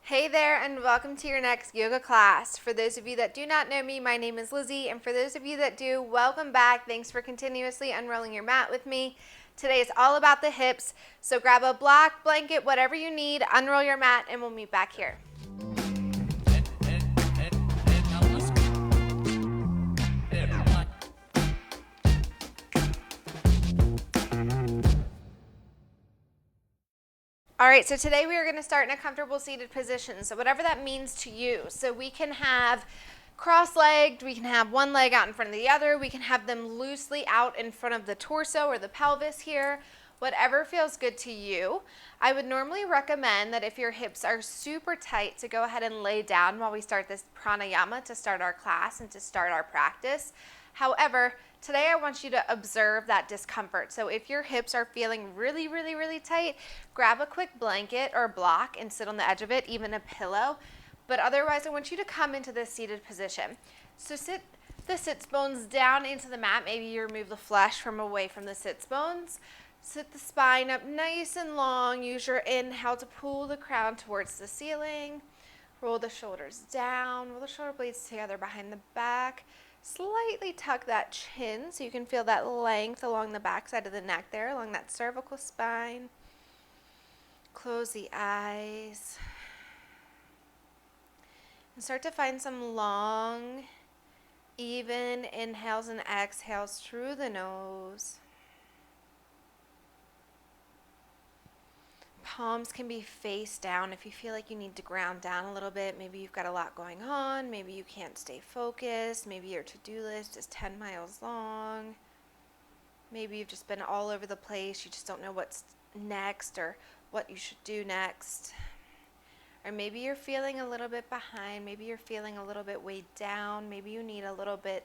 Hey there, and welcome to your next yoga class. For those of you that do not know me, my name is Lizzie, and for those of you that do, welcome back. Thanks for continuously unrolling your mat with me. Today is all about the hips, so grab a block, blanket, whatever you need, unroll your mat, and we'll meet back here. All right, so today we are going to start in a comfortable seated position. So whatever that means to you. So we can have cross-legged, we can have one leg out in front of the other, we can have them loosely out in front of the torso or the pelvis here, whatever feels good to you. I would normally recommend that if your hips are super tight to go ahead and lay down while we start this pranayama to start our class and to start our practice. However, today I want you to observe that discomfort. So if your hips are feeling really, really, really tight, grab a quick blanket or block and sit on the edge of it, even a pillow. But otherwise, I want you to come into this seated position. So sit the sits bones down into the mat. Maybe you remove the flesh from away from the sits bones. Sit the spine up nice and long. Use your inhale to pull the crown towards the ceiling. Roll the shoulders down. Roll the shoulder blades together behind the back. Slightly tuck that chin so you can feel that length along the back side of the neck there, along that cervical spine. Close the eyes. And start to find some long, even inhales and exhales through the nose. Palms can be face down if you feel like you need to ground down a little bit. Maybe you've got a lot going on. Maybe you can't stay focused. Maybe your to-do list is 10 miles long. Maybe you've just been all over the place. You just don't know what's next or what you should do next. Or maybe you're feeling a little bit behind. Maybe you're feeling a little bit weighed down. Maybe you need a little bit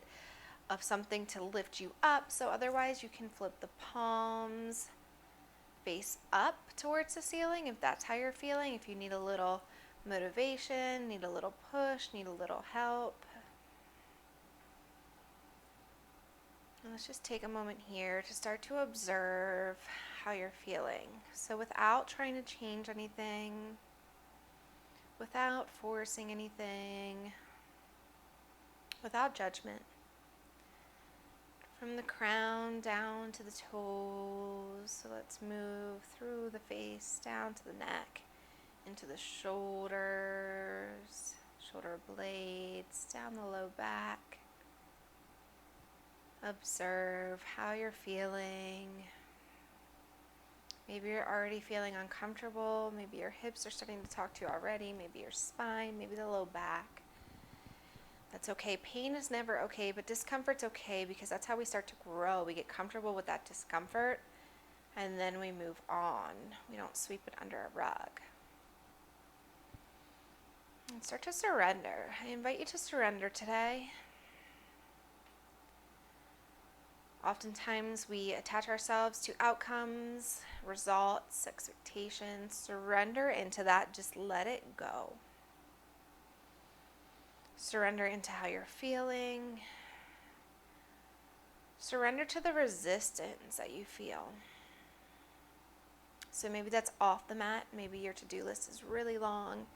of something to lift you up. So otherwise you can flip the palms face up towards the ceiling if that's how you're feeling. If you need a little motivation, need a little push, need a little help. And let's just take a moment here to start to observe how you're feeling. So without trying to change anything, without forcing anything, without judgment. From the crown down to the toes. So let's move through the face, down to the neck, into the shoulders, shoulder blades, down the low back. Observe how you're feeling. Maybe you're already feeling uncomfortable. Maybe your hips are starting to talk to you already. Maybe your spine, maybe the low back. That's okay. Pain is never okay, but discomfort's okay because that's how we start to grow. We get comfortable with that discomfort, and then we move on. We don't sweep it under a rug. And start to surrender. I invite you to surrender today. Oftentimes we attach ourselves to outcomes, results, expectations. Surrender into that. Just let it go. Surrender into how you're feeling. Surrender to the resistance that you feel. So maybe that's off the mat. Maybe your to-do list is really long.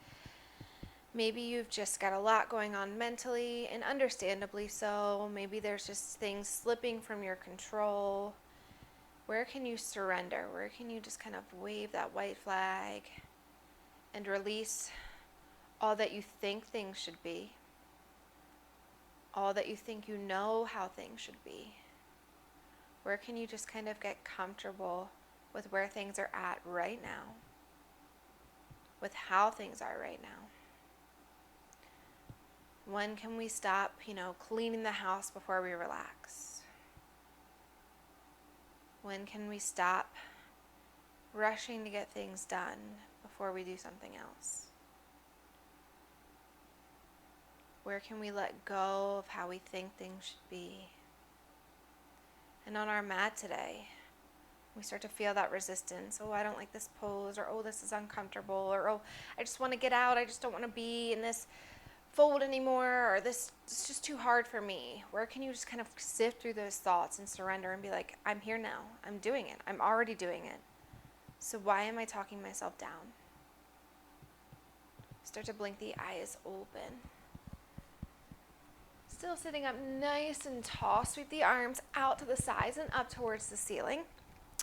Maybe you've just got a lot going on mentally, and understandably so. Maybe there's just things slipping from your control. Where can you surrender? Where can you just kind of wave that white flag and release all that you think things should be? All that you think you know how things should be. Where can you just kind of get comfortable with where things are at right now? With how things are right now? When can we stop, cleaning the house before we relax? When can we stop rushing to get things done before we do something else? Where can we let go of how we think things should be? And on our mat today, we start to feel that resistance. Oh, I don't like this pose, or oh, this is uncomfortable, or oh, I just want to get out. I just don't want to be in this fold anymore, or this is just too hard for me. Where can you just kind of sift through those thoughts and surrender and be like, I'm here now. I'm doing it. I'm already doing it. So why am I talking myself down? Start to blink the eyes open. Still sitting up nice and tall. Sweep the arms out to the sides and up towards the ceiling.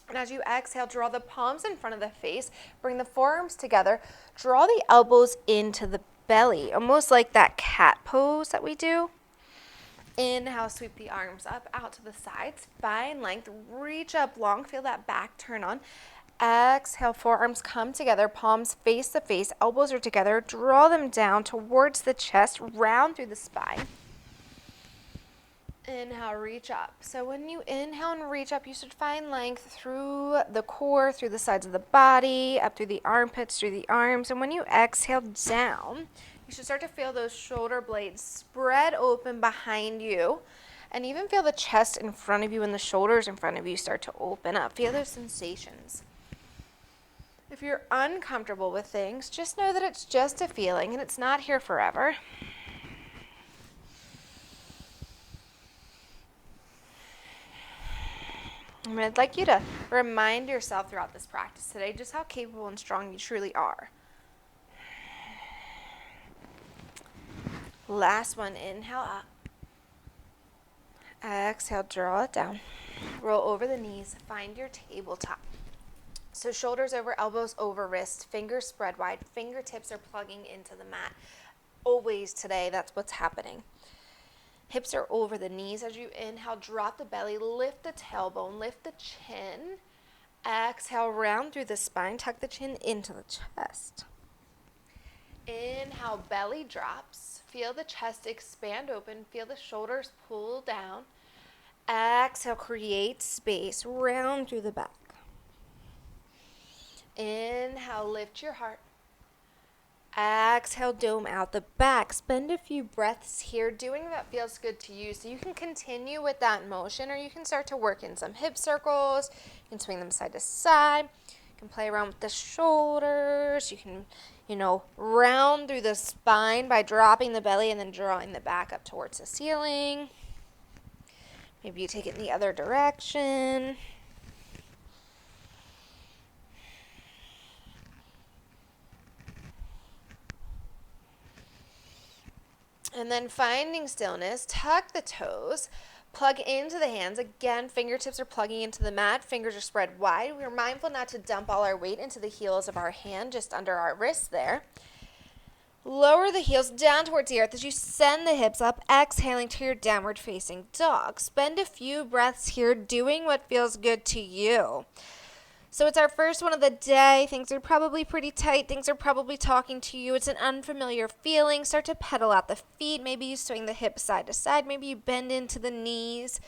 And as you exhale, draw the palms in front of the face. Bring the forearms together. Draw the elbows into the belly, almost like that cat pose that we do. Inhale, sweep the arms up, out to the sides. Spine length, reach up long. Feel that back turn on. Exhale, forearms come together, palms face to face, elbows are together. Draw them down towards the chest, round through the spine. Inhale, reach up. So when you inhale and reach up, you should find length through the core, through the sides of the body, up through the armpits, through the arms. And when you exhale down, you should start to feel those shoulder blades spread open behind you. And even feel the chest in front of you and the shoulders in front of you start to open up. Feel those sensations. If you're uncomfortable with things, just know that it's just a feeling and it's not here forever. And I'd like you to remind yourself throughout this practice today just how capable and strong you truly are. Last one, inhale up. Exhale, draw it down. Roll over the knees, find your tabletop. So shoulders over, elbows over wrists, fingers spread wide, fingertips are plugging into the mat. Always today, that's what's happening. Hips are over the knees. As you inhale, drop the belly, lift the tailbone, lift the chin. Exhale, round through the spine, tuck the chin into the chest. Inhale, belly drops. Feel the chest expand open. Feel the shoulders pull down. Exhale, create space, round through the back. Inhale, lift your heart. Exhale, dome out the back. Spend a few breaths here doing what feels good to you. So you can continue with that motion, or you can start to work in some hip circles. You can swing them side to side. You can play around with the shoulders. You can, round through the spine by dropping the belly and then drawing the back up towards the ceiling. Maybe you take it in the other direction. And then finding stillness, tuck the toes, plug into the hands. Again, fingertips are plugging into the mat, fingers are spread wide. We're mindful not to dump all our weight into the heels of our hand, just under our wrists there. Lower the heels down towards the earth as you send the hips up, exhaling to your downward facing dog. Spend a few breaths here doing what feels good to you. So it's our first one of the day. Things are probably pretty tight. Things are probably talking to you. It's an unfamiliar feeling. Start to pedal out the feet. Maybe you swing the hips side to side. Maybe you bend into the knees.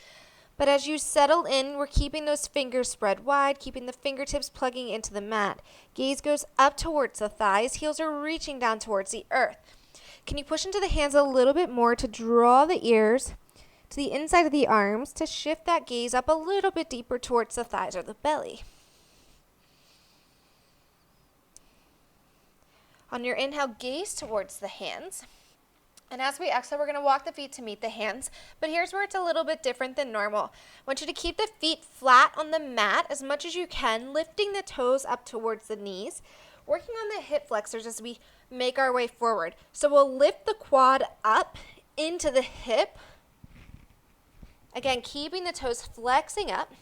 But as you settle in, we're keeping those fingers spread wide, keeping the fingertips plugging into the mat. Gaze goes up towards the thighs. Heels are reaching down towards the earth. Can you push into the hands a little bit more to draw the ears to the inside of the arms, to shift that gaze up a little bit deeper towards the thighs or the belly? On your inhale, gaze towards the hands. And as we exhale, we're going to walk the feet to meet the hands. But here's where it's a little bit different than normal. I want you to keep the feet flat on the mat as much as you can, lifting the toes up towards the knees, working on the hip flexors as we make our way forward. So we'll lift the quad up into the hip. Again, keeping the toes flexing up,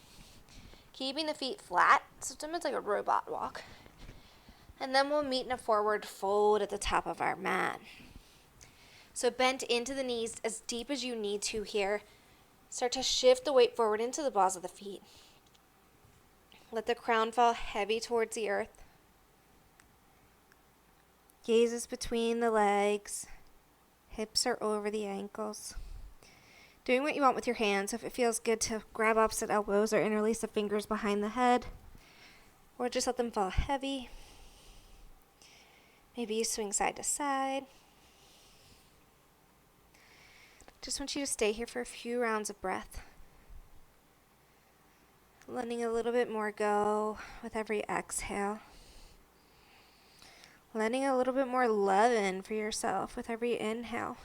keeping the feet flat. So it's almost like a robot walk. And then we'll meet in a forward fold at the top of our mat. So bend into the knees as deep as you need to here. Start to shift the weight forward into the balls of the feet. Let the crown fall heavy towards the earth. Gaze is between the legs. Hips are over the ankles. Doing what you want with your hands. If it feels good to grab opposite elbows or interlace the fingers behind the head, or just let them fall heavy. Maybe you swing side to side. Just want you to stay here for a few rounds of breath. Letting a little bit more go with every exhale. Letting a little bit more love in for yourself with every inhale.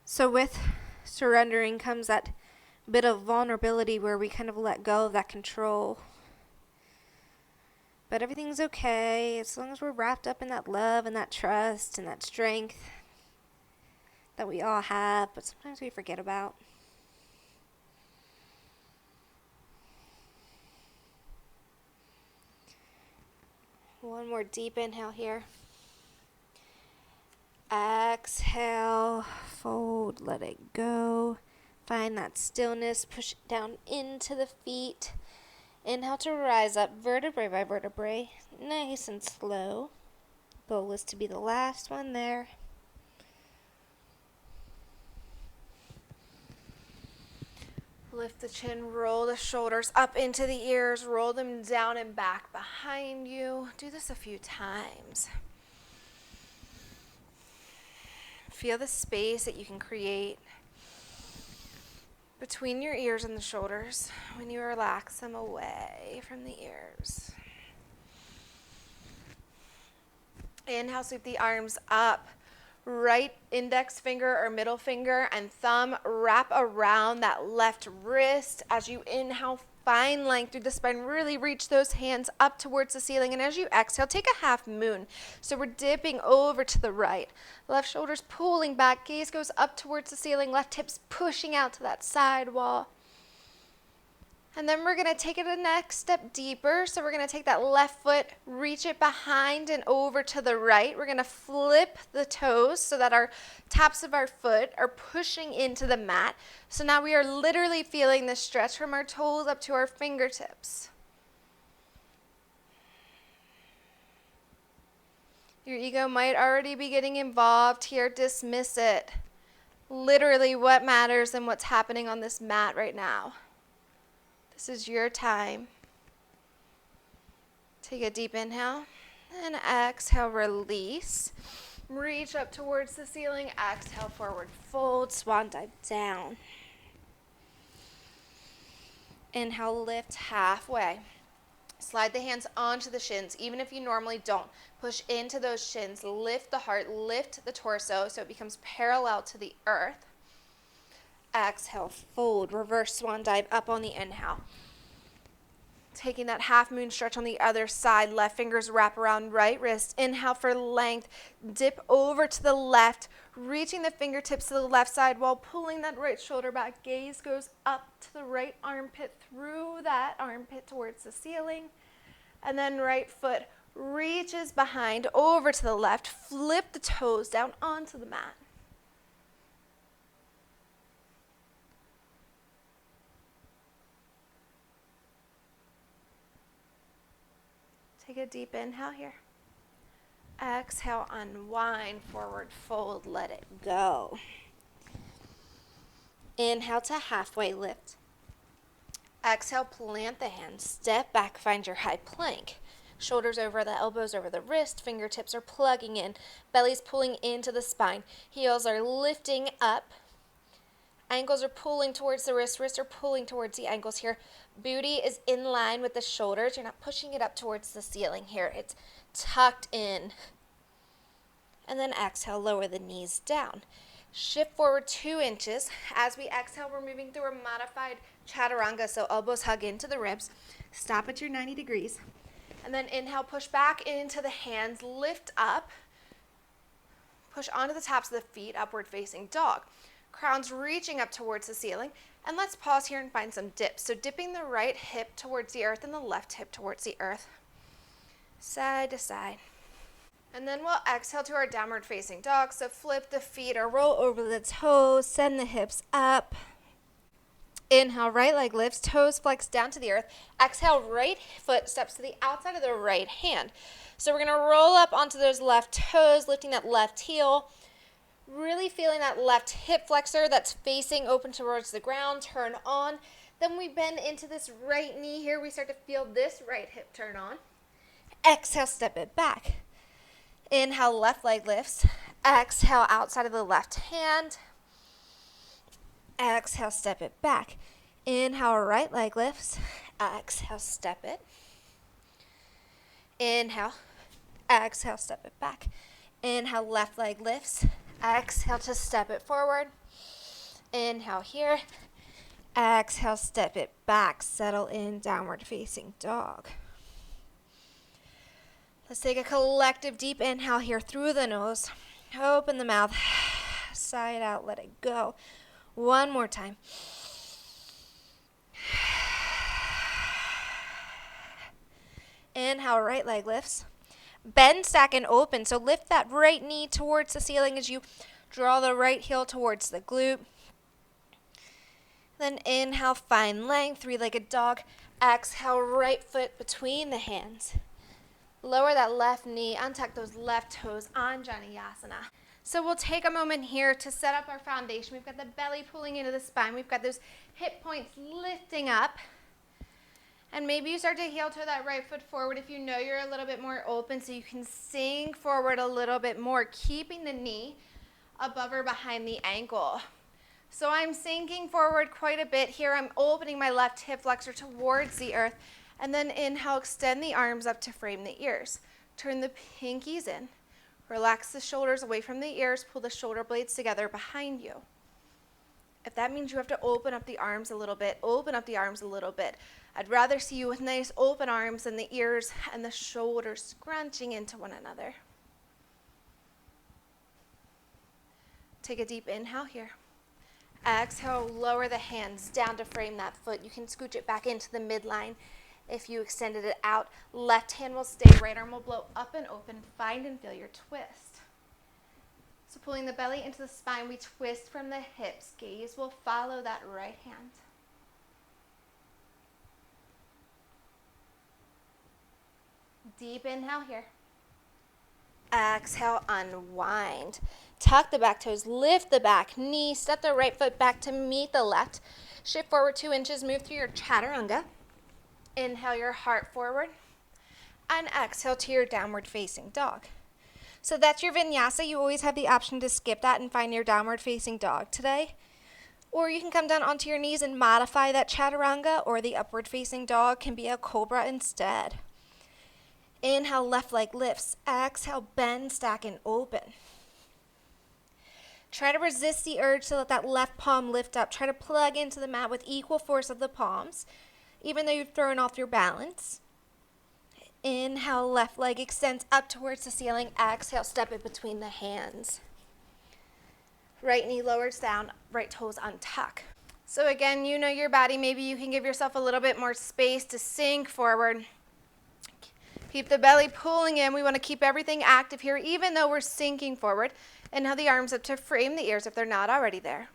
So with surrendering comes that bit of vulnerability where we kind of let go of that control. But everything's okay as long as we're wrapped up in that love and that trust and that strength that we all have, but sometimes we forget about. One more deep inhale here. Exhale, fold, let it go. Find that stillness, push it down into the feet. Inhale to rise up, vertebrae by vertebrae, nice and slow. Goal is to be the last one there. Lift the chin, roll the shoulders up into the ears, roll them down and back behind you. Do this a few times. Feel the space that you can create between your ears and the shoulders when you relax them away from the ears. Inhale, sweep the arms up. Right index finger or middle finger and thumb wrap around that left wrist. As you inhale, find length through the spine. Really reach those hands up towards the ceiling. And as you exhale, take a half moon. So we're dipping over to the right. Left shoulder's pulling back. Gaze goes up towards the ceiling. Left hip's pushing out to that side wall. And then we're going to take it a next step deeper. So we're going to take that left foot, reach it behind and over to the right. We're going to flip the toes so that our tops of our foot are pushing into the mat. So now we are literally feeling the stretch from our toes up to our fingertips. Your ego might already be getting involved here. Dismiss it. Literally what matters and what's happening on this mat right now. This is your time. Take a deep inhale and exhale, release. Reach up towards the ceiling, exhale, forward fold, swan dive down. Inhale, lift halfway. Slide the hands onto the shins, even if you normally don't. Push into those shins, lift the heart, lift the torso so it becomes parallel to the earth. Exhale, fold, reverse swan dive up on the inhale. Taking that half moon stretch on the other side, left fingers wrap around right wrist. Inhale for length, dip over to the left, reaching the fingertips to the left side while pulling that right shoulder back. Gaze goes up to the right armpit, through that armpit towards the ceiling. And then right foot reaches behind over to the left, flip the toes down onto the mat. Take a deep inhale here. Exhale, unwind, forward fold, let it go. Inhale to halfway lift. Exhale, plant the hands, step back, find your high plank. Shoulders over the elbows, over the wrist, fingertips are plugging in, belly's pulling into the spine, heels are lifting up. Ankles are pulling towards the wrists are pulling towards the ankles here. Booty is in line with the shoulders. You're not pushing it up towards the ceiling here. It's tucked in. And then exhale, lower the knees down. Shift forward 2 inches. As we exhale, we're moving through a modified chaturanga, so elbows hug into the ribs. Stop at your 90 degrees. And then inhale, push back into the hands, lift up. Push onto the tops of the feet, upward facing dog. Crown's reaching up towards the ceiling. And let's pause here and find some dips. So dipping the right hip towards the earth and the left hip towards the earth. Side to side. And then we'll exhale to our downward facing dog. So flip the feet or roll over the toes. Send the hips up. Inhale, right leg lifts. Toes flex down to the earth. Exhale, right foot steps to the outside of the right hand. So we're going to roll up onto those left toes, lifting that left heel. Really feeling that left hip flexor that's facing open towards the ground, turn on. Then we bend into this right knee here. We start to feel this right hip turn on. Exhale, step it back. Inhale, left leg lifts. Exhale, outside of the left hand. Exhale, step it back. Inhale, right leg lifts. Exhale, step it. Inhale. Exhale, step it back. Inhale, left leg lifts. Exhale to step it forward. Inhale here. Exhale, step it back. Settle in, downward facing dog. Let's take a collective deep inhale here through the nose. Open the mouth. Sigh it out. Let it go. One more time. Inhale, right leg lifts. Bend, stack, and open. So lift that right knee towards the ceiling as you draw the right heel towards the glute. Then inhale, find length, three-legged dog. Exhale, right foot between the hands. Lower that left knee, untuck those left toes, Vinyasa. So we'll take a moment here to set up our foundation. We've got the belly pulling into the spine. We've got those hip points lifting up. And maybe you start to heel toe that right foot forward if you know you're a little bit more open, so you can sink forward a little bit more, keeping the knee above or behind the ankle. So I'm sinking forward quite a bit here. I'm opening my left hip flexor towards the earth. And then inhale, extend the arms up to frame the ears. Turn the pinkies in. Relax the shoulders away from the ears. Pull the shoulder blades together behind you. If that means you have to open up the arms a little bit, open up the arms a little bit. I'd rather see you with nice open arms than the ears and the shoulders scrunching into one another. Take a deep inhale here. Exhale, lower the hands down to frame that foot. You can scooch it back into the midline. If you extended it out, left hand will stay, right arm will blow up and open. Find and feel your twist. So pulling the belly into the spine, we twist from the hips. Gaze will follow that right hand. Deep inhale here. Exhale, unwind. Tuck the back toes, lift the back knee, step the right foot back to meet the left. Shift forward 2 inches, move through your chaturanga. Inhale your heart forward. And exhale to your downward facing dog. So that's your vinyasa. You always have the option to skip that and find your downward facing dog today. Or you can come down onto your knees and modify that chaturanga, or the upward facing dog can be a cobra instead. Inhale, left leg lifts. Exhale, bend, stack, and open. Try to resist the urge to let that left palm lift up. Try to plug into the mat with equal force of the palms, even though you've thrown off your balance. Inhale, left leg extends up towards the ceiling. Exhale, step it between the hands. Right knee lowers down, right toes untuck. So again, you know your body. Maybe you can give yourself a little bit more space to sink forward. Keep the belly pulling in. We want to keep everything active here, even though we're sinking forward. Inhale the arms up to frame the ears if they're not already there.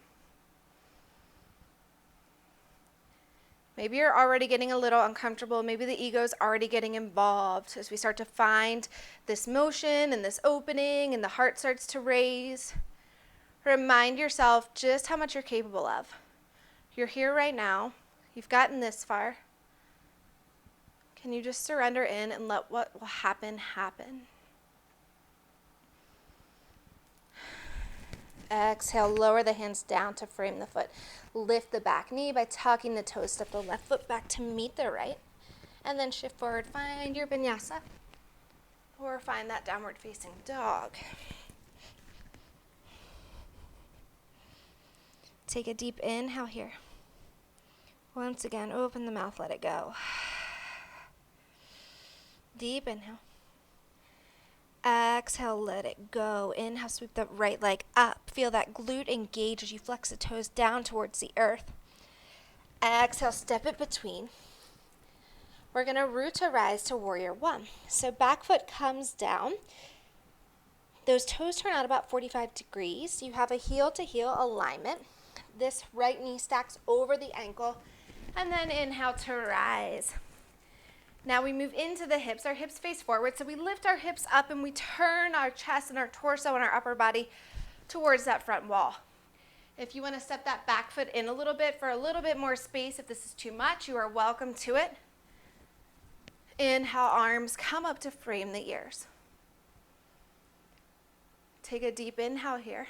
Maybe you're already getting a little uncomfortable. Maybe the ego's already getting involved as we start to find this motion and this opening and the heart starts to raise. Remind yourself just how much you're capable of. You're here right now. You've gotten this far. Can you just surrender in and let what will happen happen? Exhale, lower the hands down to frame the foot. Lift the back knee by tucking the toes. Step the left foot back to meet the right. And then shift forward. Find your vinyasa. Or find that downward facing dog. Take a deep inhale here. Once again, open the mouth, let it go. Deep inhale. Exhale, let it go. Inhale, sweep the right leg up. Feel that glute engage as you flex the toes down towards the earth. Exhale, step it between. We're going to root to rise to warrior one. So back foot comes down. Those toes turn out about 45 degrees. You have a heel to heel alignment. This right knee stacks over the ankle. And then inhale to rise. Now we move into the hips. Our hips face forward. So we lift our hips up and we turn our chest and our torso and our upper body towards that front wall. If you want to step that back foot in a little bit for a little bit more space, if this is too much, you are welcome to it. Inhale, arms come up to frame the ears. Take a deep inhale here.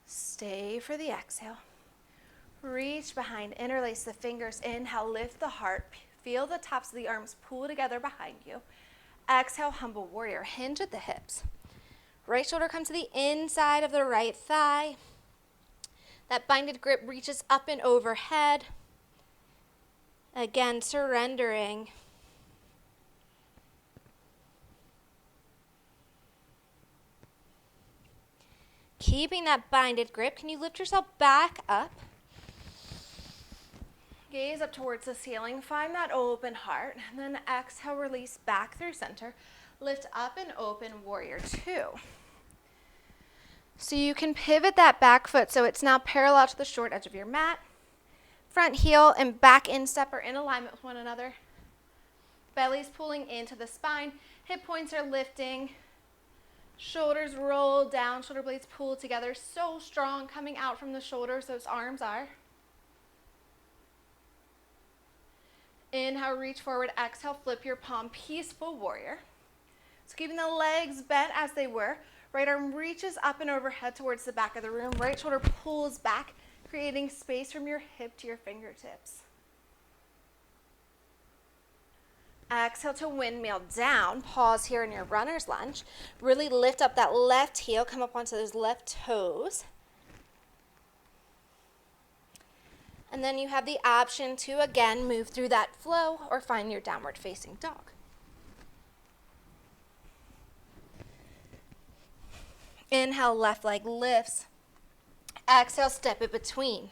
Stay for the exhale. Reach behind, interlace the fingers. Inhale, lift the heart. Feel the tops of the arms pull together behind you. Exhale, humble warrior. Hinge at the hips. Right shoulder comes to the inside of the right thigh. That binded grip reaches up and overhead. Again, surrendering. Keeping that binded grip, can you lift yourself back up? Gaze up towards the ceiling, find that open heart, and then exhale, release back through center. Lift up and open, warrior two. So you can pivot that back foot so it's now parallel to the short edge of your mat. Front heel and back instep are in alignment with one another. Belly's pulling into the spine, hip points are lifting, shoulders roll down, shoulder blades pull together, so strong coming out from the shoulders, those arms are. Inhale, reach forward, exhale, flip your palm, peaceful warrior. So keeping the legs bent as they were, right arm reaches up and overhead towards the back of the room, right shoulder pulls back, creating space from your hip to your fingertips. Exhale to windmill down, pause here in your runner's lunge. Really lift up that left heel, come up onto those left toes. And then you have the option to, again, move through that flow or find your downward facing dog. Inhale, left leg lifts. Exhale, step it between.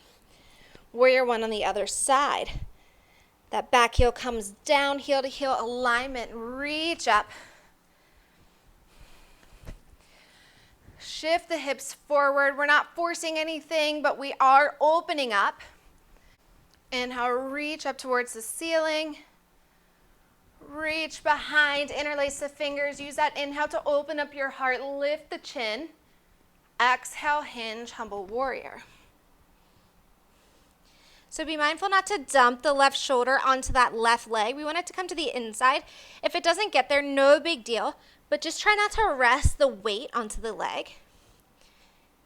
Warrior one on the other side. That back heel comes down, heel to heel alignment. Reach up. Shift the hips forward. We're not forcing anything, but we are opening up. Inhale, reach up towards the ceiling. Reach behind, interlace the fingers. Use that inhale to open up your heart. Lift the chin. Exhale, hinge, humble warrior. So be mindful not to dump the left shoulder onto that left leg. We want it to come to the inside. If it doesn't get there, no big deal, but just try not to rest the weight onto the leg.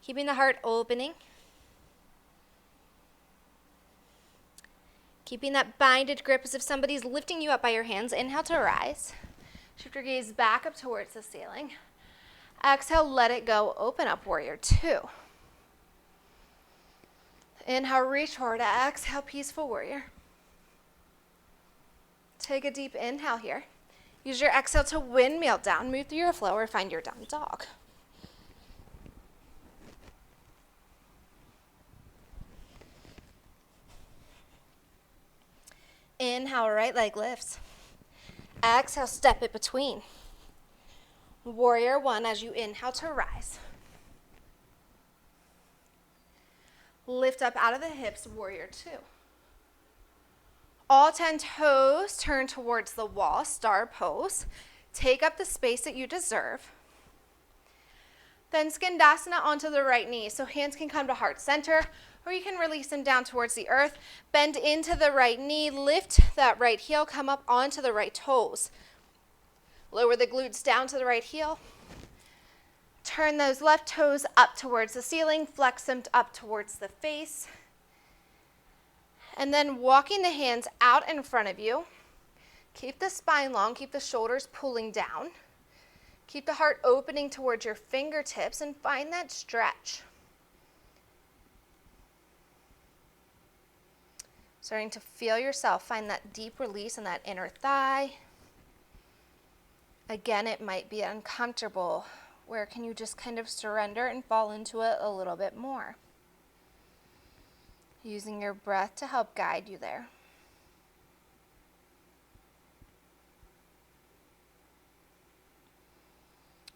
Keeping the heart opening. Keeping that binded grip as if somebody's lifting you up by your hands. Inhale to rise. Shift your gaze back up towards the ceiling. Exhale, let it go. Open up, warrior two. Inhale, reach forward. Exhale, peaceful warrior. Take a deep inhale here. Use your exhale to windmill down. Move through your flow or find your down dog. Inhale, right leg lifts. Exhale, step it between. Warrior one as you inhale to rise. Lift up out of the hips, warrior two. All 10 toes turn towards the wall, star pose. Take up the space that you deserve. Then skandasana onto the right knee. So hands can come to heart center, or you can release them down towards the earth. Bend into the right knee, lift that right heel, come up onto the right toes. Lower the glutes down to the right heel. Turn those left toes up towards the ceiling, flex them up towards the face. And then walking the hands out in front of you. Keep the spine long, keep the shoulders pulling down. Keep the heart opening towards your fingertips and find that stretch. Starting to feel yourself, find that deep release in that inner thigh. Again, it might be uncomfortable. Where can you just kind of surrender and fall into it a little bit more? Using your breath to help guide you there.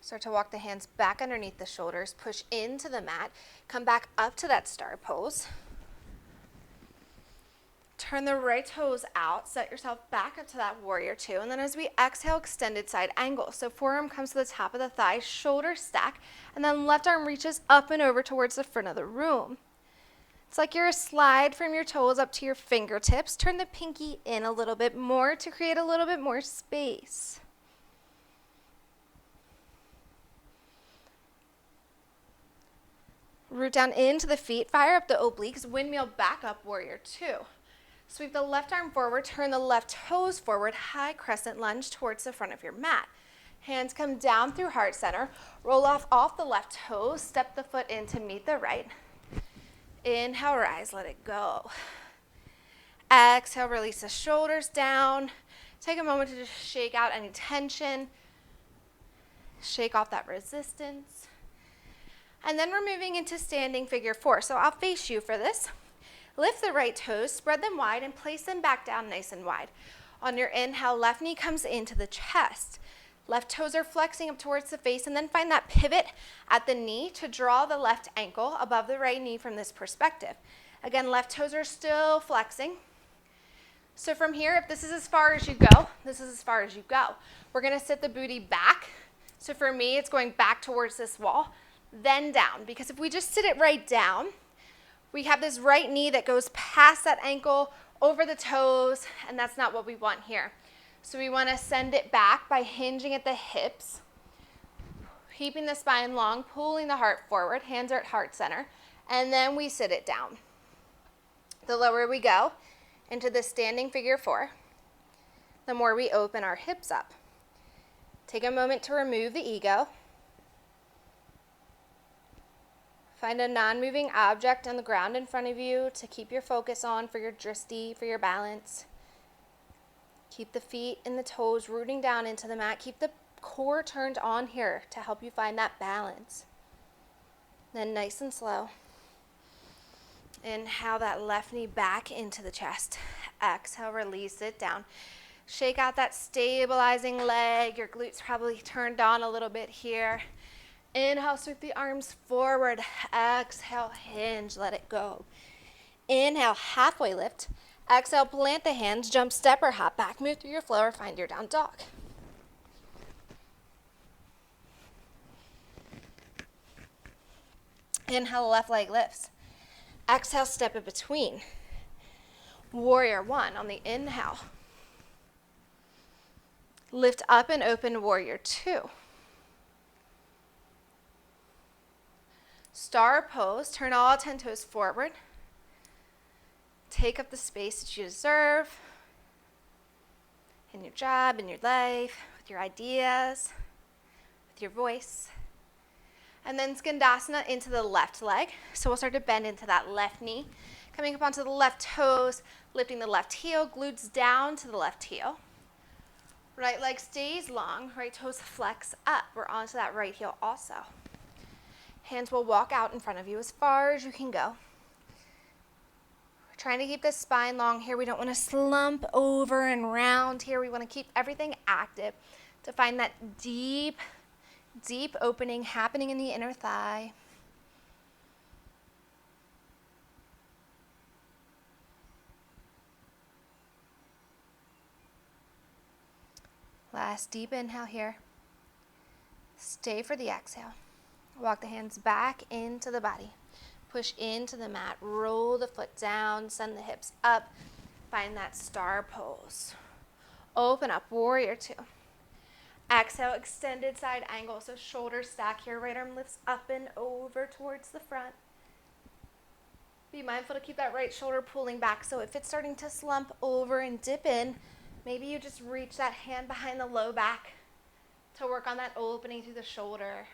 Start to walk the hands back underneath the shoulders, push into the mat, come back up to that star pose. Turn the right toes out, set yourself back up to that warrior two, and then as we exhale, extended side angle. So forearm comes to the top of the thigh, shoulder stack, and then left arm reaches up and over towards the front of the room. It's like you're a slide from your toes up to your fingertips. Turn the pinky in a little bit more to create a little bit more space. Root down into the feet, fire up the obliques, windmill back up, warrior two. Sweep the left arm forward, turn the left toes forward, high crescent lunge towards the front of your mat. Hands come down through heart center, roll off the left toes, step the foot in to meet the right. Inhale, rise, let it go. Exhale, release the shoulders down. Take a moment to just shake out any tension. Shake off that resistance. And then we're moving into standing figure 4. So I'll face you for this. Lift the right toes, spread them wide, and place them back down nice and wide. On your inhale, left knee comes into the chest. Left toes are flexing up towards the face, and then find that pivot at the knee to draw the left ankle above the right knee from this perspective. Again, left toes are still flexing. So from here, if this is as far as you go, this is as far as you go. We're going to sit the booty back. So for me, it's going back towards this wall, then down. Because if we just sit it right down, we have this right knee that goes past that ankle, over the toes, and that's not what we want here. So we want to send it back by hinging at the hips, keeping the spine long, pulling the heart forward, hands are at heart center, and then we sit it down. The lower we go into the standing figure 4, the more we open our hips up. Take a moment to remove the ego. Find a non-moving object on the ground in front of you to keep your focus on for your drishti, for your balance. Keep the feet and the toes rooting down into the mat. Keep the core turned on here to help you find that balance. Then nice and slow. Inhale that left knee back into the chest. Exhale, release it down. Shake out that stabilizing leg. Your glutes probably turned on a little bit here. Inhale, sweep the arms forward. Exhale, hinge, let it go. Inhale, halfway lift. Exhale, plant the hands, jump, step, or hop back. Move through your flow or find your down dog. Inhale, left leg lifts. Exhale, step in between. Warrior 1 on the inhale. Lift up and open, warrior 2. Star pose, turn all 10 toes forward. Take up the space that you deserve in your job, in your life, with your ideas, with your voice. And then Skandasana into the left leg. So we'll start to bend into that left knee. Coming up onto the left toes, lifting the left heel, glutes down to the left heel. Right leg stays long, right toes flex up. We're onto that right heel also. Hands will walk out in front of you as far as you can go. We're trying to keep the spine long here. We don't want to slump over and round here. We want to keep everything active to find that deep, deep opening happening in the inner thigh. Last deep inhale here. Stay for the exhale. Walk the hands back into the body. Push into the mat. Roll the foot down. Send the hips up. Find that star pose. Open up, warrior 2. Exhale, extended side angle. So shoulders stack here. Right arm lifts up and over towards the front. Be mindful to keep that right shoulder pulling back. So if it's starting to slump over and dip in, maybe you just reach that hand behind the low back to work on that opening through the shoulder.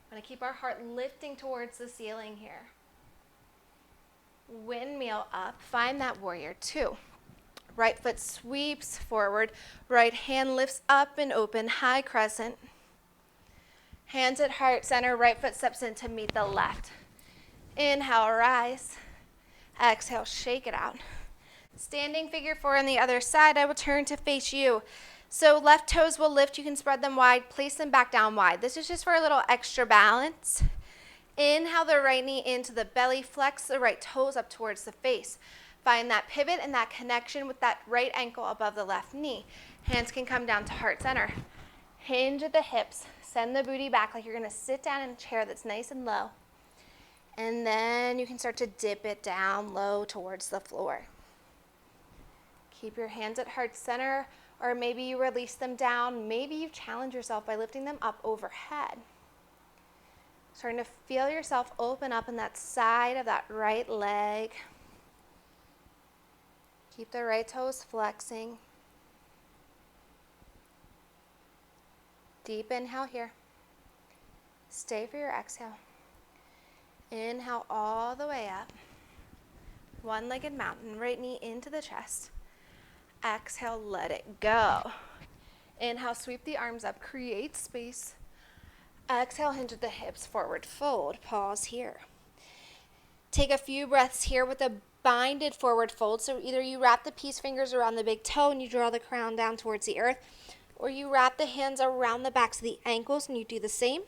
We're going to keep our heart lifting towards the ceiling here. Windmill up. Find that warrior 2. Right foot sweeps forward. Right hand lifts up and open. High crescent. Hands at heart center. Right foot steps in to meet the left. Inhale, rise. Exhale, shake it out. Standing figure 4 on the other side. I will turn to face you. So left toes will lift. You can spread them wide. Place them back down wide. This is just for a little extra balance. Inhale the right knee into the belly. Flex the right toes up towards the face. Find that pivot and that connection with that right ankle above the left knee. Hands can come down to heart center. Hinge at the hips. Send the booty back like you're going to sit down in a chair that's nice and low. And then you can start to dip it down low towards the floor. Keep your hands at heart center, or maybe you release them down. Maybe you challenge yourself by lifting them up overhead. Starting to feel yourself open up in that side of that right leg. Keep the right toes flexing. Deep inhale here. Stay for your exhale. Inhale all the way up. One-legged mountain, right knee into the chest. Exhale, let it go. Inhale, sweep the arms up, create space. Exhale, hinge at the hips, forward fold. Pause here. Take a few breaths here with a binded forward fold. So either you wrap the peace fingers around the big toe and you draw the crown down towards the earth, or you wrap the hands around the backs of the ankles and you do the same.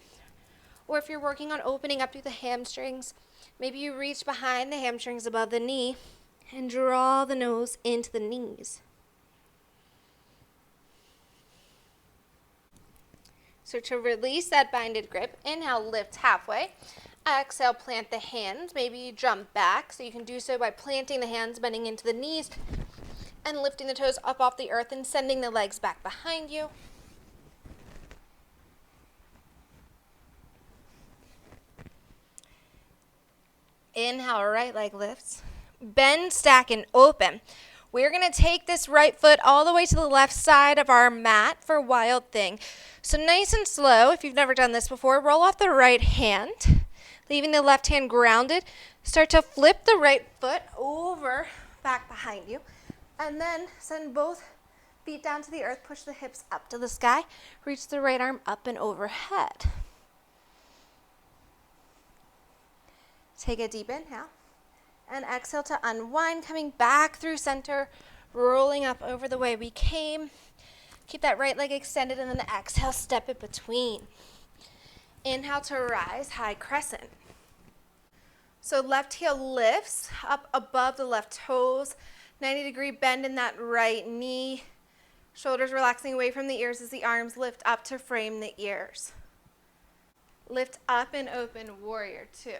Or if you're working on opening up through the hamstrings, maybe you reach behind the hamstrings above the knee and draw the nose into the knees. So to release that binded grip, inhale, lift halfway. Exhale, plant the hands. Maybe you jump back, so you can do so by planting the hands, bending into the knees, and lifting the toes up off the earth and sending the legs back behind you. Inhale, right leg lifts. Bend, stack, and open. We're going to take this right foot all the way to the left side of our mat for Wild Thing. So nice and slow, if you've never done this before, roll off the right hand, leaving the left hand grounded. Start to flip the right foot over, back behind you, and then send both feet down to the earth, push the hips up to the sky, reach the right arm up and overhead. Take a deep inhale. And exhale to unwind, coming back through center, rolling up over the way we came. Keep that right leg extended, and then exhale, step it between. Inhale to rise, high crescent. So left heel lifts up above the left toes, 90-degree bend in that right knee. Shoulders relaxing away from the ears as the arms lift up to frame the ears. Lift up and open, warrior two.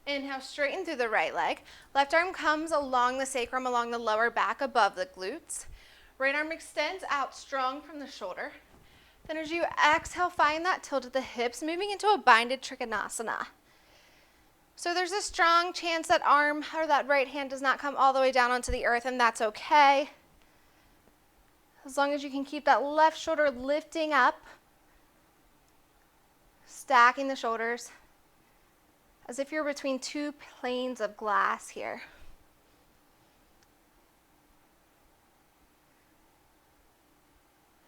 Inhale, straighten through the right leg. Left arm comes along the sacrum, along the lower back, above the glutes. Right arm extends out strong from the shoulder. Then as you exhale, find that tilt at the hips, moving into a binded Trikonasana. So there's a strong chance that arm or that right hand does not come all the way down onto the earth, and that's okay. As long as you can keep that left shoulder lifting up, stacking the shoulders, as if you're between two planes of glass here.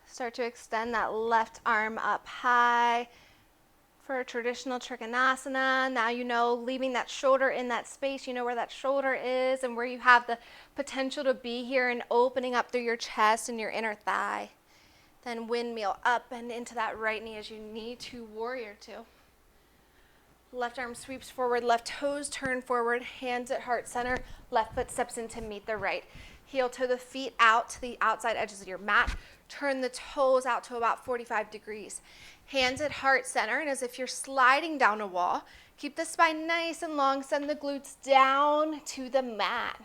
Start to extend that left arm up high for a traditional Trikonasana. Now you know, leaving that shoulder in that space, you know where that shoulder is and where you have the potential to be here, and opening up through your chest and your inner thigh. Then windmill up and into that right knee as you need to, warrior two. Left arm sweeps forward, left toes turn forward, hands at heart center, left foot steps in to meet the right. Heel toe the feet out to the outside edges of your mat. Turn the toes out to about 45 degrees. Hands at heart center, and as if you're sliding down a wall, keep the spine nice and long, send the glutes down to the mat.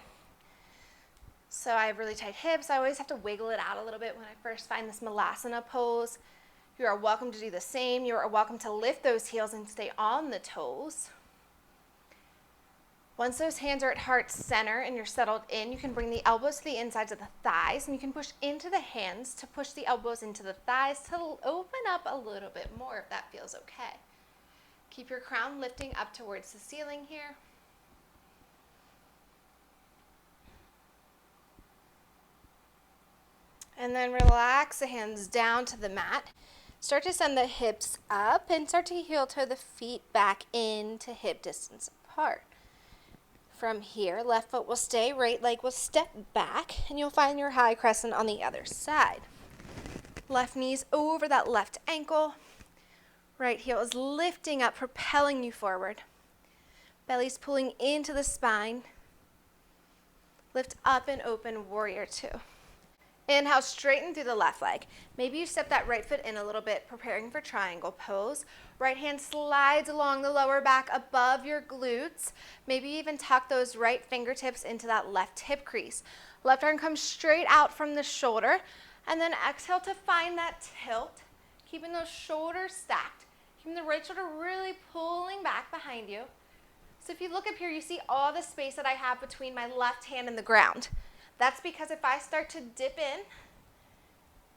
So I have really tight hips. I always have to wiggle it out a little bit when I first find this Malasana pose. You are welcome to do the same. You are welcome to lift those heels and stay on the toes. Once those hands are at heart center and you're settled in, you can bring the elbows to the insides of the thighs, and you can push into the hands to push the elbows into the thighs to open up a little bit more if that feels okay. Keep your crown lifting up towards the ceiling here. And then relax the hands down to the mat. Start to send the hips up and start to heel toe the feet back into hip distance apart. From here, left foot will stay, right leg will step back, and you'll find your high crescent on the other side. Left knee's over that left ankle. Right heel is lifting up, propelling you forward. Belly's pulling into the spine. Lift up and open, warrior two. Inhale, straighten through the left leg. Maybe you step that right foot in a little bit, preparing for triangle pose. Right hand slides along the lower back above your glutes. Maybe even tuck those right fingertips into that left hip crease. Left arm comes straight out from the shoulder, and then exhale to find that tilt, keeping those shoulders stacked, keeping the right shoulder really pulling back behind you. So if you look up here, you see all the space that I have between my left hand and the ground. That's because if I start to dip in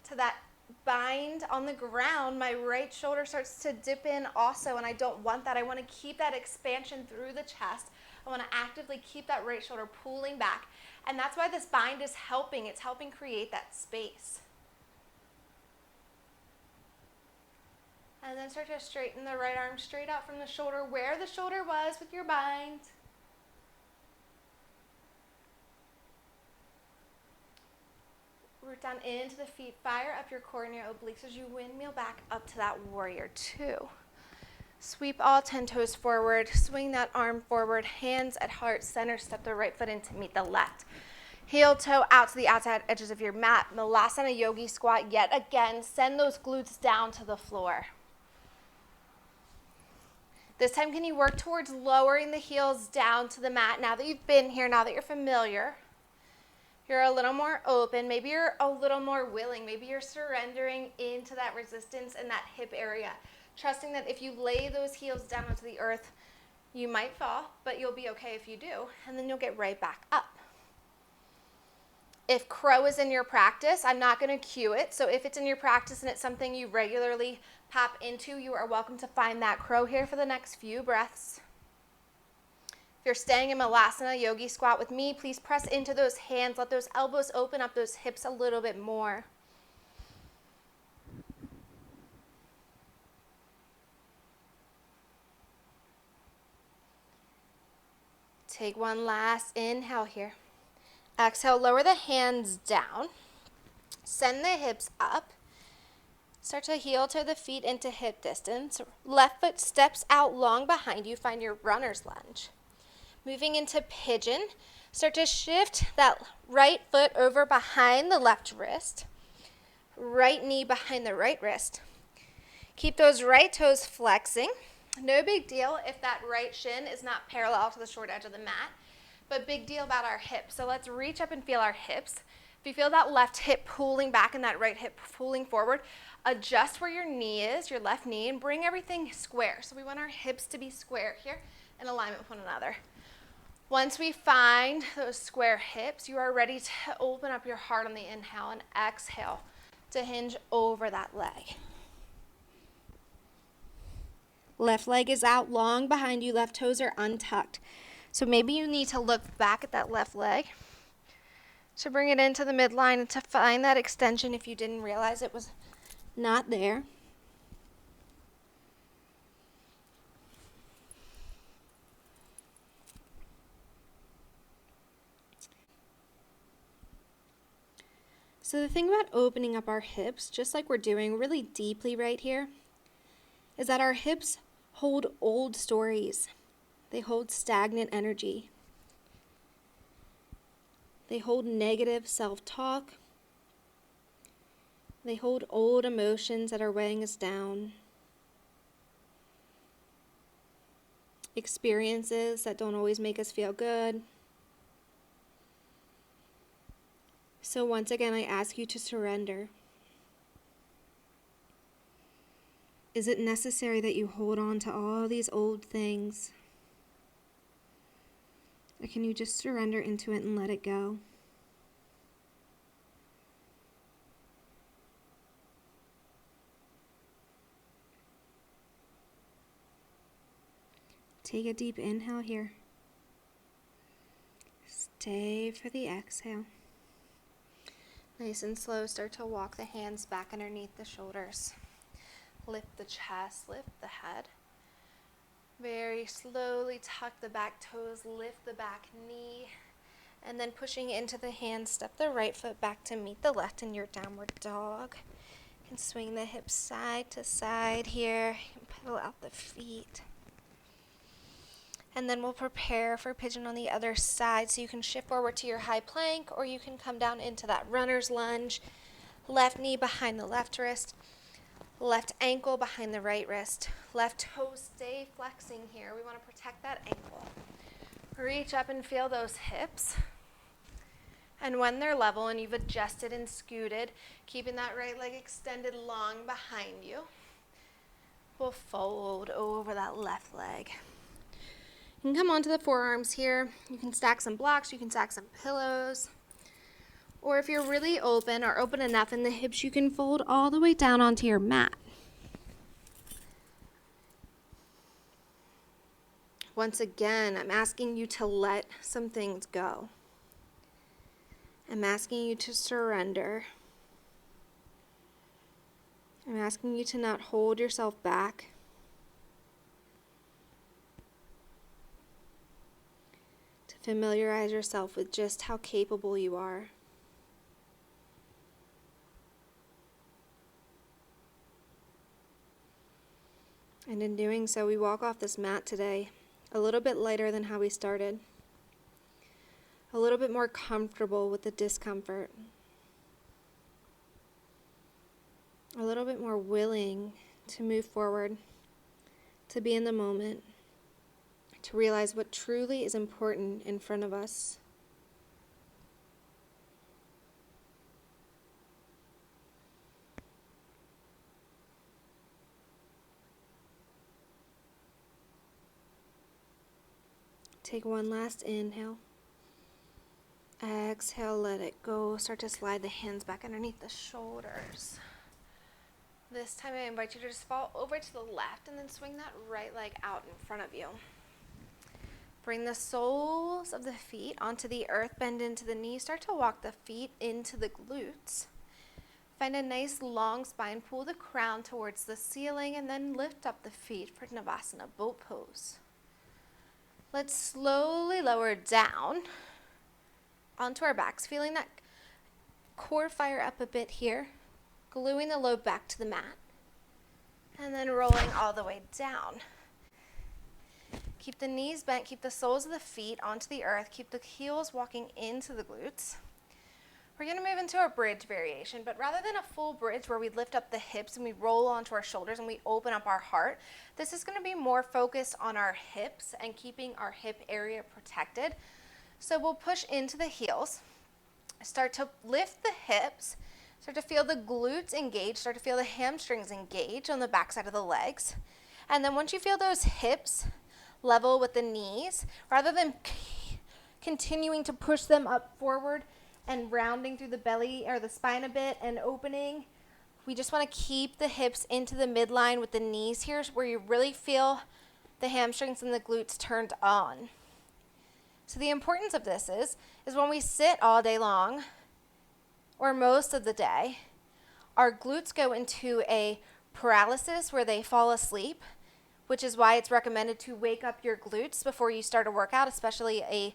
to that bind on the ground, my right shoulder starts to dip in also, and I don't want that. I want to keep that expansion through the chest. I want to actively keep that right shoulder pulling back, and that's why this bind is helping. It's helping create that space. And then start to straighten the right arm straight out from the shoulder, where the shoulder was with your bind. Root down into the feet, fire up your core and your obliques as you windmill back up to that warrior two. Sweep all 10 toes forward, swing that arm forward, hands at heart center, step the right foot in to meet the left. Heel toe out to the outside edges of your mat. Malasana yogi squat yet again. Send those glutes down to the floor. This time, can you work towards lowering the heels down to the mat now that you've been here, now that you're familiar? You're a little more open. Maybe you're a little more willing. Maybe you're surrendering into that resistance in that hip area, trusting that if you lay those heels down onto the earth, you might fall, but you'll be okay if you do, and then you'll get right back up. If crow is in your practice, I'm not going to cue it. So if it's in your practice and it's something you regularly pop into, you are welcome to find that crow here for the next few breaths. If you're staying in Malasana yogi squat with me, please press into those hands. Let those elbows open up those hips a little bit more. Take one last inhale here. Exhale, lower the hands down. Send the hips up. Start to heel toe the feet into hip distance. Left foot steps out long behind you. Find your runner's lunge. Moving into pigeon. Start to shift that right foot over behind the left wrist. Right knee behind the right wrist. Keep those right toes flexing. No big deal if that right shin is not parallel to the short edge of the mat. But big deal about our hips. So let's reach up and feel our hips. If you feel that left hip pulling back and that right hip pulling forward, adjust where your knee is, your left knee, and bring everything square. So we want our hips to be square here in alignment with one another. Once we find those square hips, you are ready to open up your heart on the inhale and exhale to hinge over that leg. Left leg is out long behind you, left toes are untucked. So maybe you need to look back at that left leg to bring it into the midline and to find that extension if you didn't realize it was not there. So the thing about opening up our hips, just like we're doing really deeply right here, is that our hips hold old stories. They hold stagnant energy. They hold negative self-talk. They hold old emotions that are weighing us down. Experiences that don't always make us feel good. So once again, I ask you to surrender. Is it necessary that you hold on to all these old things? Or can you just surrender into it and let it go? Take a deep inhale here. Stay for the exhale. Nice and slow, start to walk the hands back underneath the shoulders. Lift the chest, lift the head. Very slowly tuck the back toes, lift the back knee, and then pushing into the hands, step the right foot back to meet the left in your downward dog. You can swing the hips side to side here, you can pedal out the feet. And then we'll prepare for pigeon on the other side, so you can shift forward to your high plank, or you can come down into that runner's lunge. Left knee behind the left wrist. Left ankle behind the right wrist. Left toe stay flexing here. We want to protect that ankle. Reach up and feel those hips. And when they're level and you've adjusted and scooted, keeping that right leg extended long behind you, we'll fold over that left leg. You can come onto the forearms here. You can stack some blocks. You can stack some pillows. Or if you're really open or open enough in the hips, you can fold all the way down onto your mat. Once again, I'm asking you to let some things go. I'm asking you to surrender. I'm asking you to not hold yourself back. To familiarize yourself with just how capable you are. And in doing so, we walk off this mat today a little bit lighter than how we started. A little bit more comfortable with the discomfort. A little bit more willing to move forward, to be in the moment, to realize what truly is important in front of us. Take one last inhale. Exhale, let it go. Start to slide the hands back underneath the shoulders. This time I invite you to just fall over to the left and then swing that right leg out in front of you. Bring the soles of the feet onto the earth, bend into the knees. Start to walk the feet into the glutes. Find a nice long spine, pull the crown towards the ceiling, and then lift up the feet for Navasana, boat pose. Let's slowly lower down onto our backs, feeling that core fire up a bit here, gluing the low back to the mat, and then rolling all the way down. Keep the knees bent, keep the soles of the feet onto the earth, keep the heels walking into the glutes. We're going to move into a bridge variation, but rather than a full bridge where we lift up the hips and we roll onto our shoulders and we open up our heart, this is going to be more focused on our hips and keeping our hip area protected. So we'll push into the heels, start to lift the hips, start to feel the glutes engage, start to feel the hamstrings engage on the backside of the legs. And then once you feel those hips level with the knees, rather than continuing to push them up forward and rounding through the belly or the spine a bit and opening, we just want to keep the hips into the midline with the knees here, where you really feel the hamstrings and the glutes turned on. So the importance of this is when we sit all day long, or most of the day, our glutes go into a paralysis where they fall asleep, which is why it's recommended to wake up your glutes before you start a workout, especially a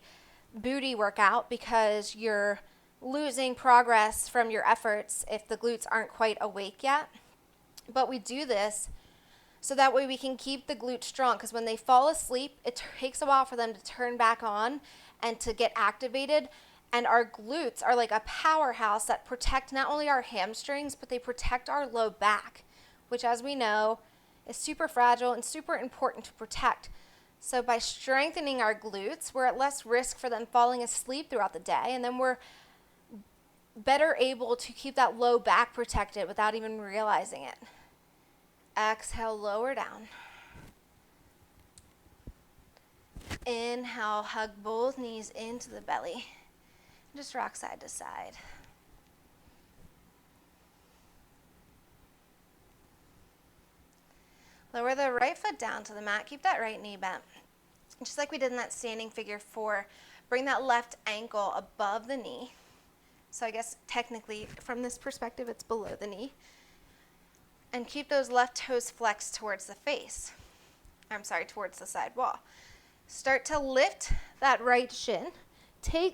booty workout, because you're losing progress from your efforts if the glutes aren't quite awake yet. But we do this so that way we can keep the glutes strong, because when they fall asleep, it takes a while for them to turn back on and to get activated. And our glutes are like a powerhouse that protect not only our hamstrings, but they protect our low back, which, as we know, is super fragile and super important to protect. So by strengthening our glutes, we're at less risk for them falling asleep throughout the day, and then we're better able to keep that low back protected without even realizing it. Exhale, lower down. Inhale, hug both knees into the belly. Just rock side to side. Lower the right foot down to the mat. Keep that right knee bent. Just like we did in that standing figure 4, bring that left ankle above the knee. So I guess technically from this perspective it's below the knee. And keep those left toes flexed towards the face. Towards the side wall. Start to lift that right shin.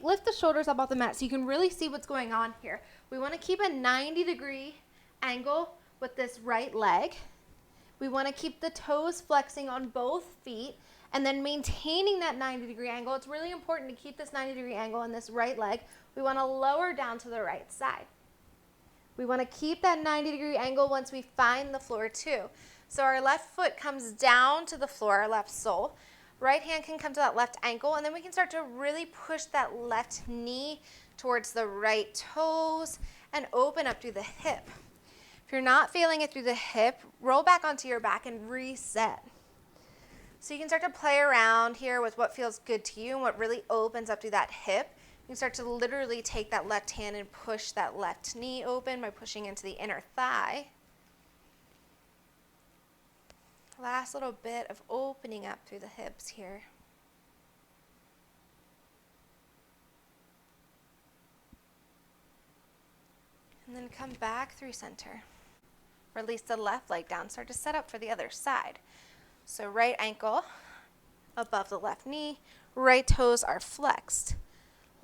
Lift the shoulders up off the mat so you can really see what's going on here. We want to keep a 90-degree angle with this right leg. We want to keep the toes flexing on both feet and then maintaining that 90-degree angle. It's really important to keep this 90-degree angle in this right leg. We want to lower down to the right side. We want to keep that 90-degree angle once we find the floor too. So our left foot comes down to the floor, our left sole. Right hand can come to that left ankle, and then we can start to really push that left knee towards the right toes and open up through the hip. If you're not feeling it through the hip, roll back onto your back and reset. So you can start to play around here with what feels good to you and what really opens up through that hip. You can start to literally take that left hand and push that left knee open by pushing into the inner thigh. Last little bit of opening up through the hips here. And then come back through center. Release the left leg down. Start to set up for the other side. So right ankle above the left knee. Right toes are flexed.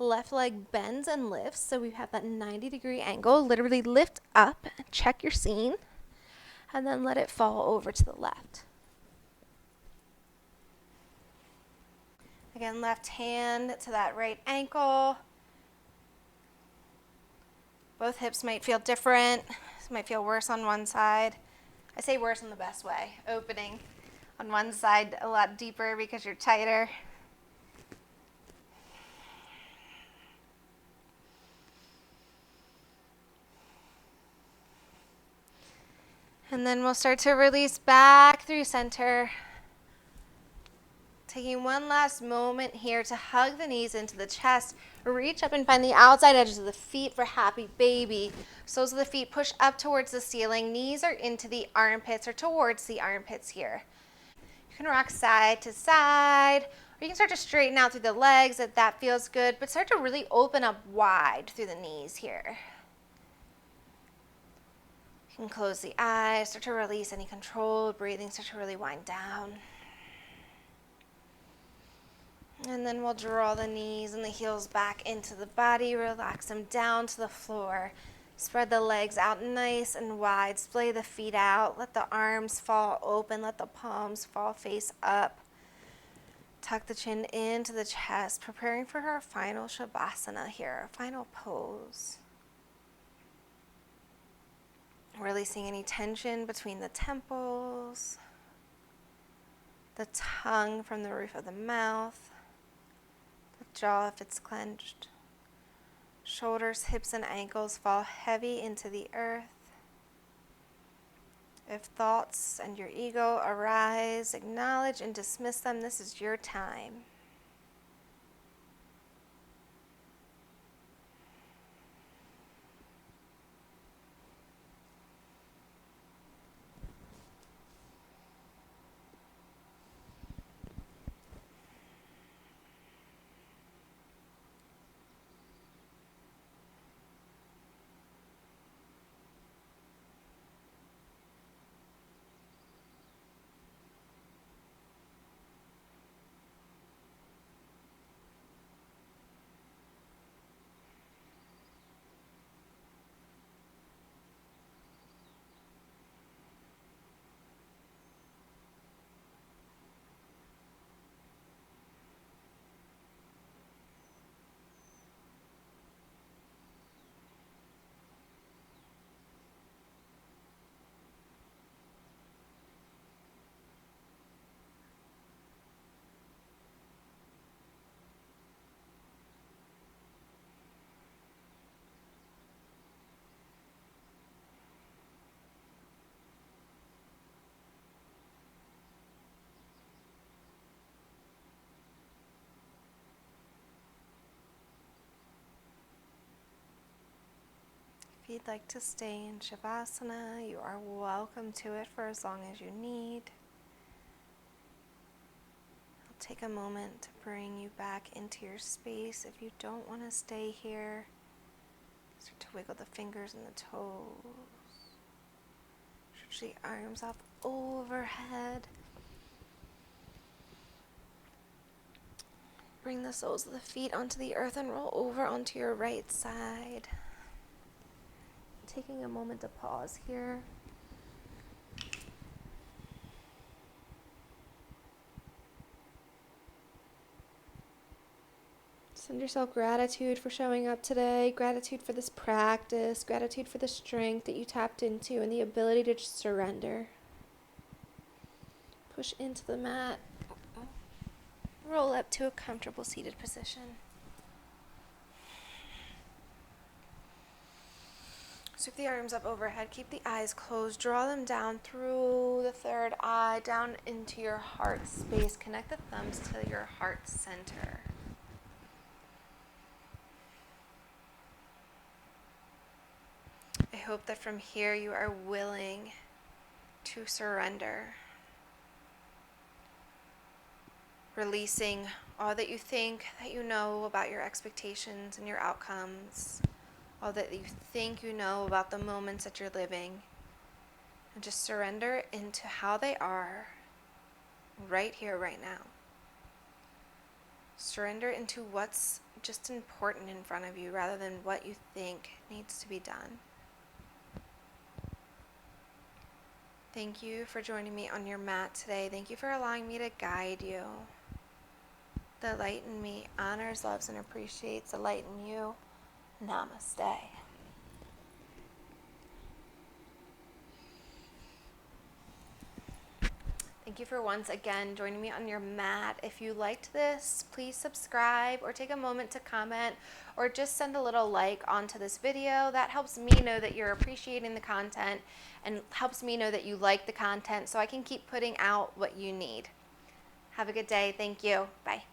Left leg bends and lifts. So we have that 90-degree angle. Literally lift up. Check your scene. And then let it fall over to the left. Again, left hand to that right ankle. Both hips might feel different. This might feel worse on one side. I say worse in the best way. Opening on one side a lot deeper because you're tighter. And then we'll start to release back through center. Taking one last moment here to hug the knees into the chest. Reach up and find the outside edges of the feet for happy baby. Soles of the feet push up towards the ceiling. Knees are into the armpits or towards the armpits here. You can rock side to side, or you can start to straighten out through the legs if that feels good, but start to really open up wide through the knees here. You can close the eyes, start to release any controlled breathing, start to really wind down. And then we'll draw the knees and the heels back into the body, relax them down to the floor. Spread the legs out nice and wide, splay the feet out, let the arms fall open, let the palms fall face up. Tuck the chin into the chest, preparing for our final Shavasana here, our final pose. Releasing any tension between the temples, the tongue from the roof of the mouth, the jaw if it's clenched. Shoulders, hips, and ankles fall heavy into the earth. If thoughts and your ego arise, acknowledge and dismiss them. This is your time. If you'd like to stay in Shavasana, you are welcome to it for as long as you need. I'll take a moment to bring you back into your space. If you don't want to stay here, start to wiggle the fingers and the toes. Stretch the arms up overhead. Bring the soles of the feet onto the earth and roll over onto your right side. Taking a moment to pause here. Send yourself gratitude for showing up today, gratitude for this practice, gratitude for the strength that you tapped into and the ability to just surrender. Push into the mat. Roll up to a comfortable seated position. Sweep the arms up overhead. Keep the eyes closed. Draw them down through the third eye, down into your heart space. Connect the thumbs to your heart center. I hope that from here you are willing to surrender. Releasing all that you think that you know about your expectations and your outcomes. All that you think you know about the moments that you're living, And just surrender into how they are right here, right now. Surrender into what's just important in front of you rather than what you think needs to be done. Thank you for joining me on your mat today. Thank you for allowing me to guide you. The light in me honors, loves, and appreciates the light in you. Namaste. Thank you for once again joining me on your mat. If you liked this, please subscribe or take a moment to comment or just send a little like onto this video. That helps me know that you're appreciating the content and helps me know that you like the content so I can keep putting out what you need. Have a good day. Thank you. Bye.